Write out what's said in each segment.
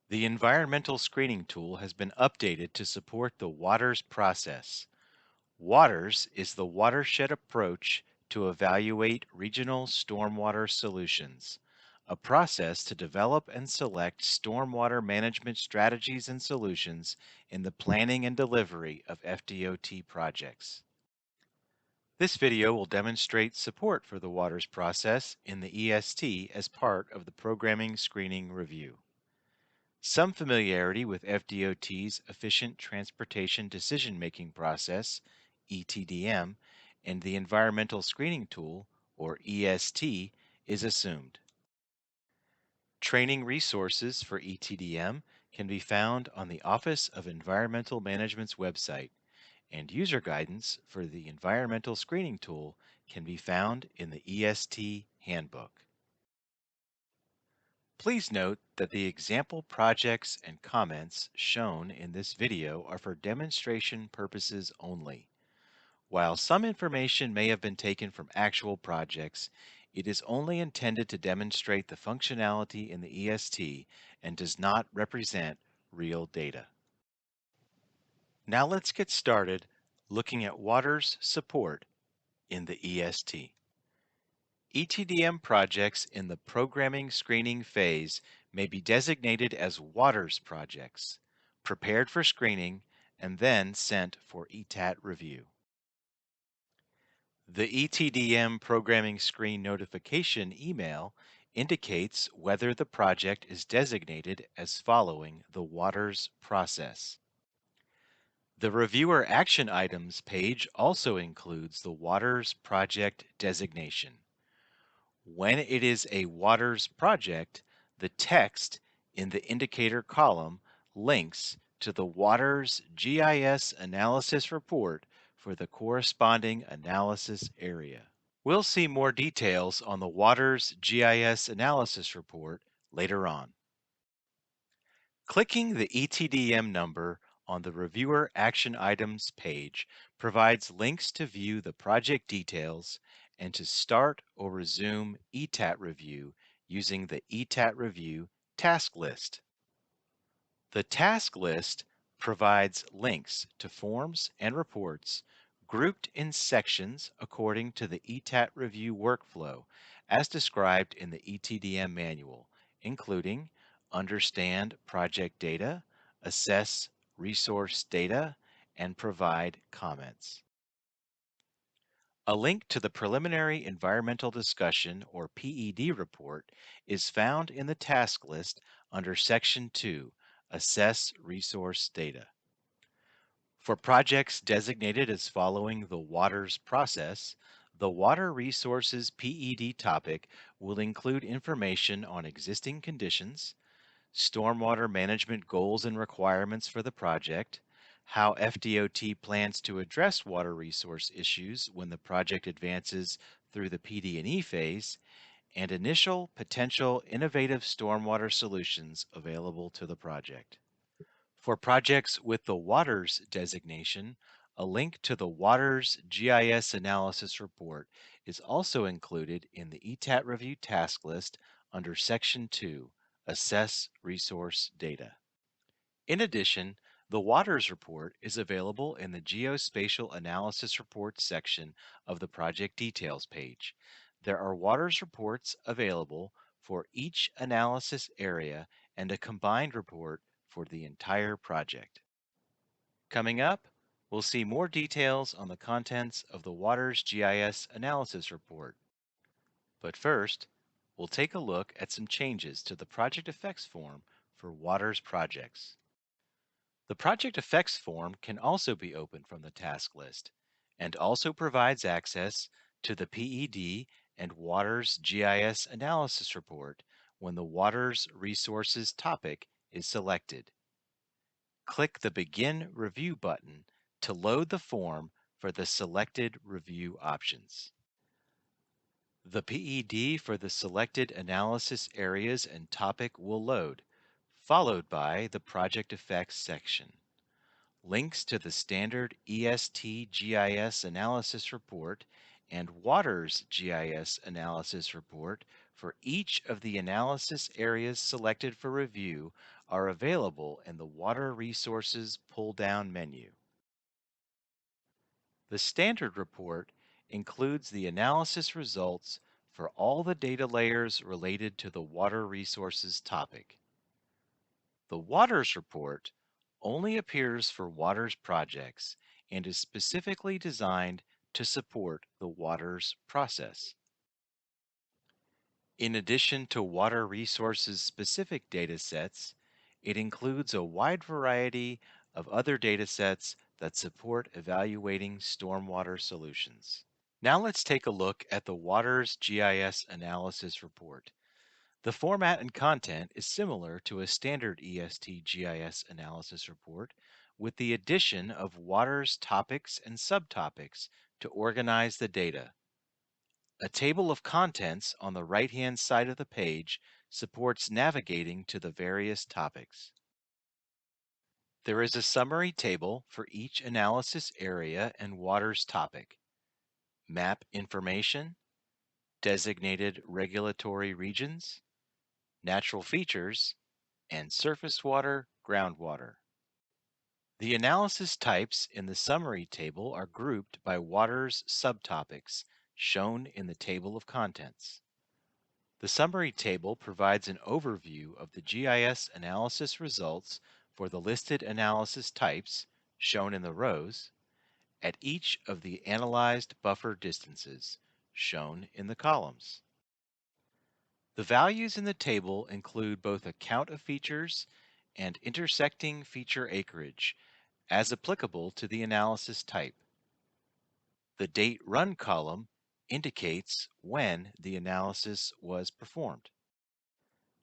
The environmental screening tool has been updated to support the WATERS process. WATERS is the watershed approach to evaluate regional stormwater solutions, a process to develop and select stormwater management strategies and solutions in the planning and delivery of FDOT projects. This video will demonstrate support for the WATERS process in the EST as part of the Programming Screening Review. Some familiarity with FDOT's Efficient Transportation Decision-Making Process, ETDM, and the Environmental Screening Tool, or EST, is assumed. Training resources for ETDM can be found on the Office of Environmental Management's website, and user guidance for the Environmental Screening Tool can be found in the EST Handbook. Please note that the example projects and comments shown in this video are for demonstration purposes only. While some information may have been taken from actual projects, it is only intended to demonstrate the functionality in the EST and does not represent real data. Now let's get started looking at WATERS support in the EST. ETDM projects in the programming screening phase may be designated as WATERS projects, prepared for screening, and then sent for ETAT review. The ETDM programming screen notification email indicates whether the project is designated as following the WATERS process. The Reviewer Action Items page also includes the WATERS project designation. When it is a WATERS project, the text in the indicator column links to the WATERS GIS analysis report for the corresponding analysis area. We'll see more details on the WATERS GIS analysis report later on. Clicking the ETDM number on the Reviewer Action Items page provides links to view the project details and to start or resume ETAT review using the ETAT review task list. The task list provides links to forms and reports grouped in sections according to the ETAT review workflow as described in the ETDM manual, including understand project data, assess resource data, and provide comments. A link to the Preliminary Environmental Discussion, or PED report, is found in the task list under Section 2, Assess Resource Data. For projects designated as following the WATERS process, the Water Resources PED topic will include information on existing conditions, stormwater management goals and requirements for the project, how FDOT plans to address water resource issues when the project advances through the PD&E phase, and initial potential innovative stormwater solutions available to the project. For projects with the WATERS designation, a link to the WATERS GIS analysis report is also included in the ETAT review task list under Section 2, Assess Resource Data. In addition, the WATERS report is available in the Geospatial Analysis Reports section of the Project Details page. There are WATERS reports available for each analysis area and a combined report for the entire project. Coming up, we'll see more details on the contents of the WATERS GIS analysis report. But first, we'll take a look at some changes to the project effects form for WATERS projects. The project effects form can also be opened from the task list and also provides access to the PED and WATERS GIS analysis report when the WATERS resources topic is selected. Click the Begin Review button to load the form for the selected review options. The PED for the selected analysis areas and topic will load, followed by the Project Effects section. Links to the standard EST GIS analysis report and WATERS GIS analysis report for each of the analysis areas selected for review are available in the Water Resources pull-down menu. The standard report includes the analysis results for all the data layers related to the water resources topic. The Waters report only appears for waters projects and is specifically designed to support the waters process. In addition to water resources specific data sets, it includes a wide variety of other data sets that support evaluating stormwater solutions. Now let's take a look at the Waters GIS Analysis Report. The format and content is similar to a standard EST GIS analysis report, with the addition of Waters topics and subtopics to organize the data. A table of contents on the right-hand side of the page supports navigating to the various topics. There is a summary table for each analysis area and Waters topic, map information, designated regulatory regions, natural features, and surface water, groundwater. The analysis types in the summary table are grouped by Waters subtopics shown in the table of contents. The summary table provides an overview of the GIS analysis results for the listed analysis types, shown in the rows, at each of the analyzed buffer distances, shown in the columns. The values in the table include both a count of features and intersecting feature acreage, as applicable to the analysis type. The date run column indicates when the analysis was performed.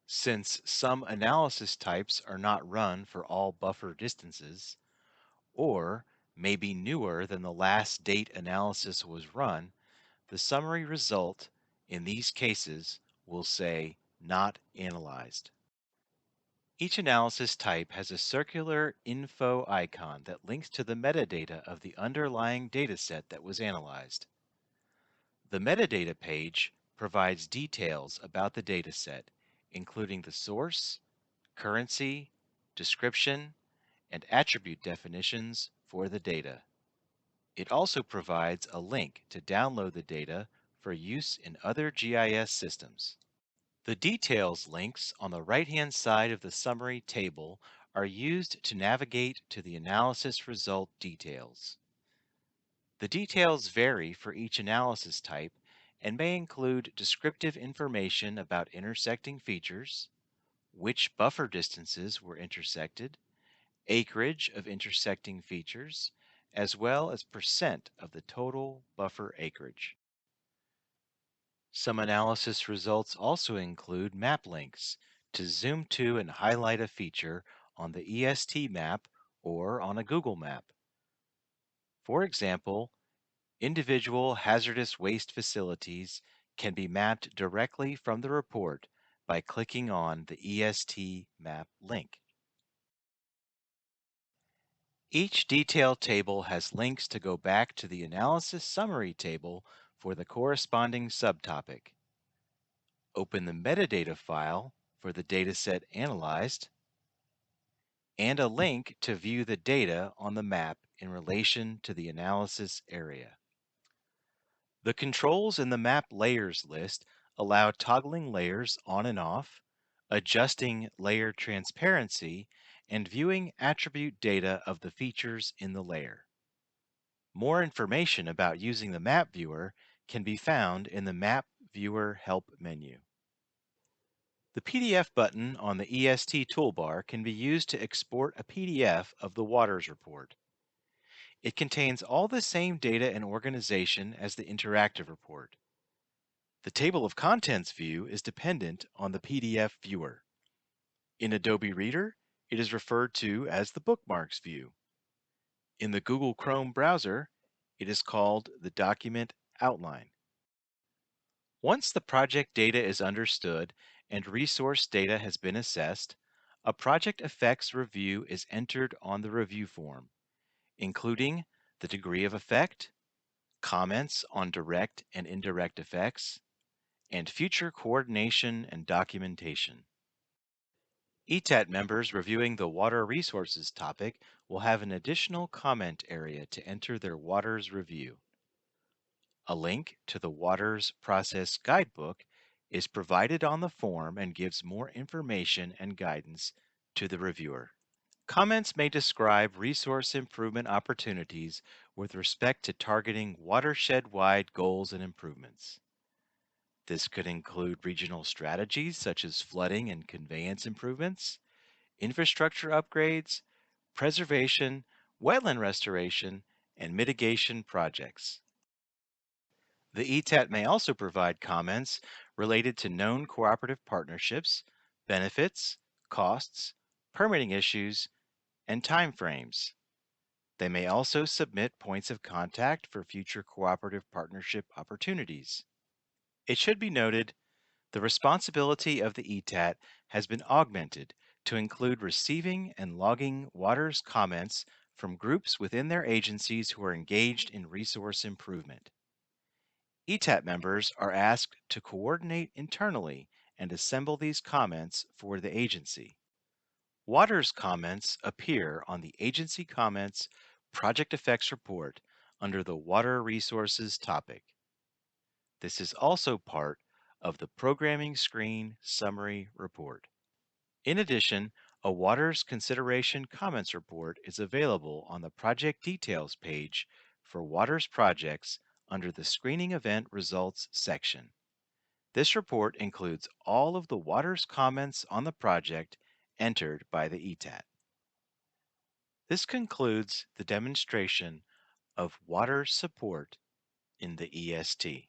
Since some analysis types are not run for all buffer distances, or may be newer than the last date analysis was run, the summary result in these cases will say not analyzed. Each analysis type has a circular info icon that links to the metadata of the underlying dataset that was analyzed. The metadata page provides details about the dataset, including the source, currency, description, and attribute definitions for the data. It also provides a link to download the data for use in other GIS systems. The details links on the right-hand side of the summary table are used to navigate to the analysis result details. The details vary for each analysis type and may include descriptive information about intersecting features, which buffer distances were intersected, acreage of intersecting features, as well as percent of the total buffer acreage. Some analysis results also include map links to zoom to and highlight a feature on the EST map or on a Google map. For example, individual hazardous waste facilities can be mapped directly from the report by clicking on the EST map link. Each detail table has links to go back to the analysis summary table for the corresponding subtopic. Open the metadata file for the dataset analyzed, and a link to view the data on the map in relation to the analysis area. The controls in the map layers list allow toggling layers on and off, adjusting layer transparency, and viewing attribute data of the features in the layer. More information about using the map viewer can be found in the Map Viewer Help menu. The PDF button on the EST toolbar can be used to export a PDF of the Waters report. It contains all the same data and organization as the interactive report. The table of contents view is dependent on the PDF viewer. In Adobe Reader, it is referred to as the Bookmarks view. In the Google Chrome browser, it is called the Document Outline. Once the project data is understood and resource data has been assessed, a project effects review is entered on the review form, including the degree of effect, comments on direct and indirect effects, and future coordination and documentation. ETAT members reviewing the water resources topic will have an additional comment area to enter their waters review. A link to the Waters Process Guidebook is provided on the form and gives more information and guidance to the reviewer. Comments may describe resource improvement opportunities with respect to targeting watershed-wide goals and improvements. This could include regional strategies such as flooding and conveyance improvements, infrastructure upgrades, preservation, wetland restoration, and mitigation projects. The ETAT may also provide comments related to known cooperative partnerships, benefits, costs, permitting issues, and timeframes. They may also submit points of contact for future cooperative partnership opportunities. It should be noted the responsibility of the ETAT has been augmented to include receiving and logging waters comments from groups within their agencies who are engaged in resource improvement. ETAT members are asked to coordinate internally and assemble these comments for the agency. Waters comments appear on the Agency Comments Project Effects Report under the Water Resources topic. This is also part of the Programming Screen Summary Report. In addition, a Waters Consideration Comments Report is available on the Project Details page for Waters projects under the Screening Event Results section. This report includes all of the Waters comments on the project entered by the ETAT. This concludes the demonstration of water support in the EST.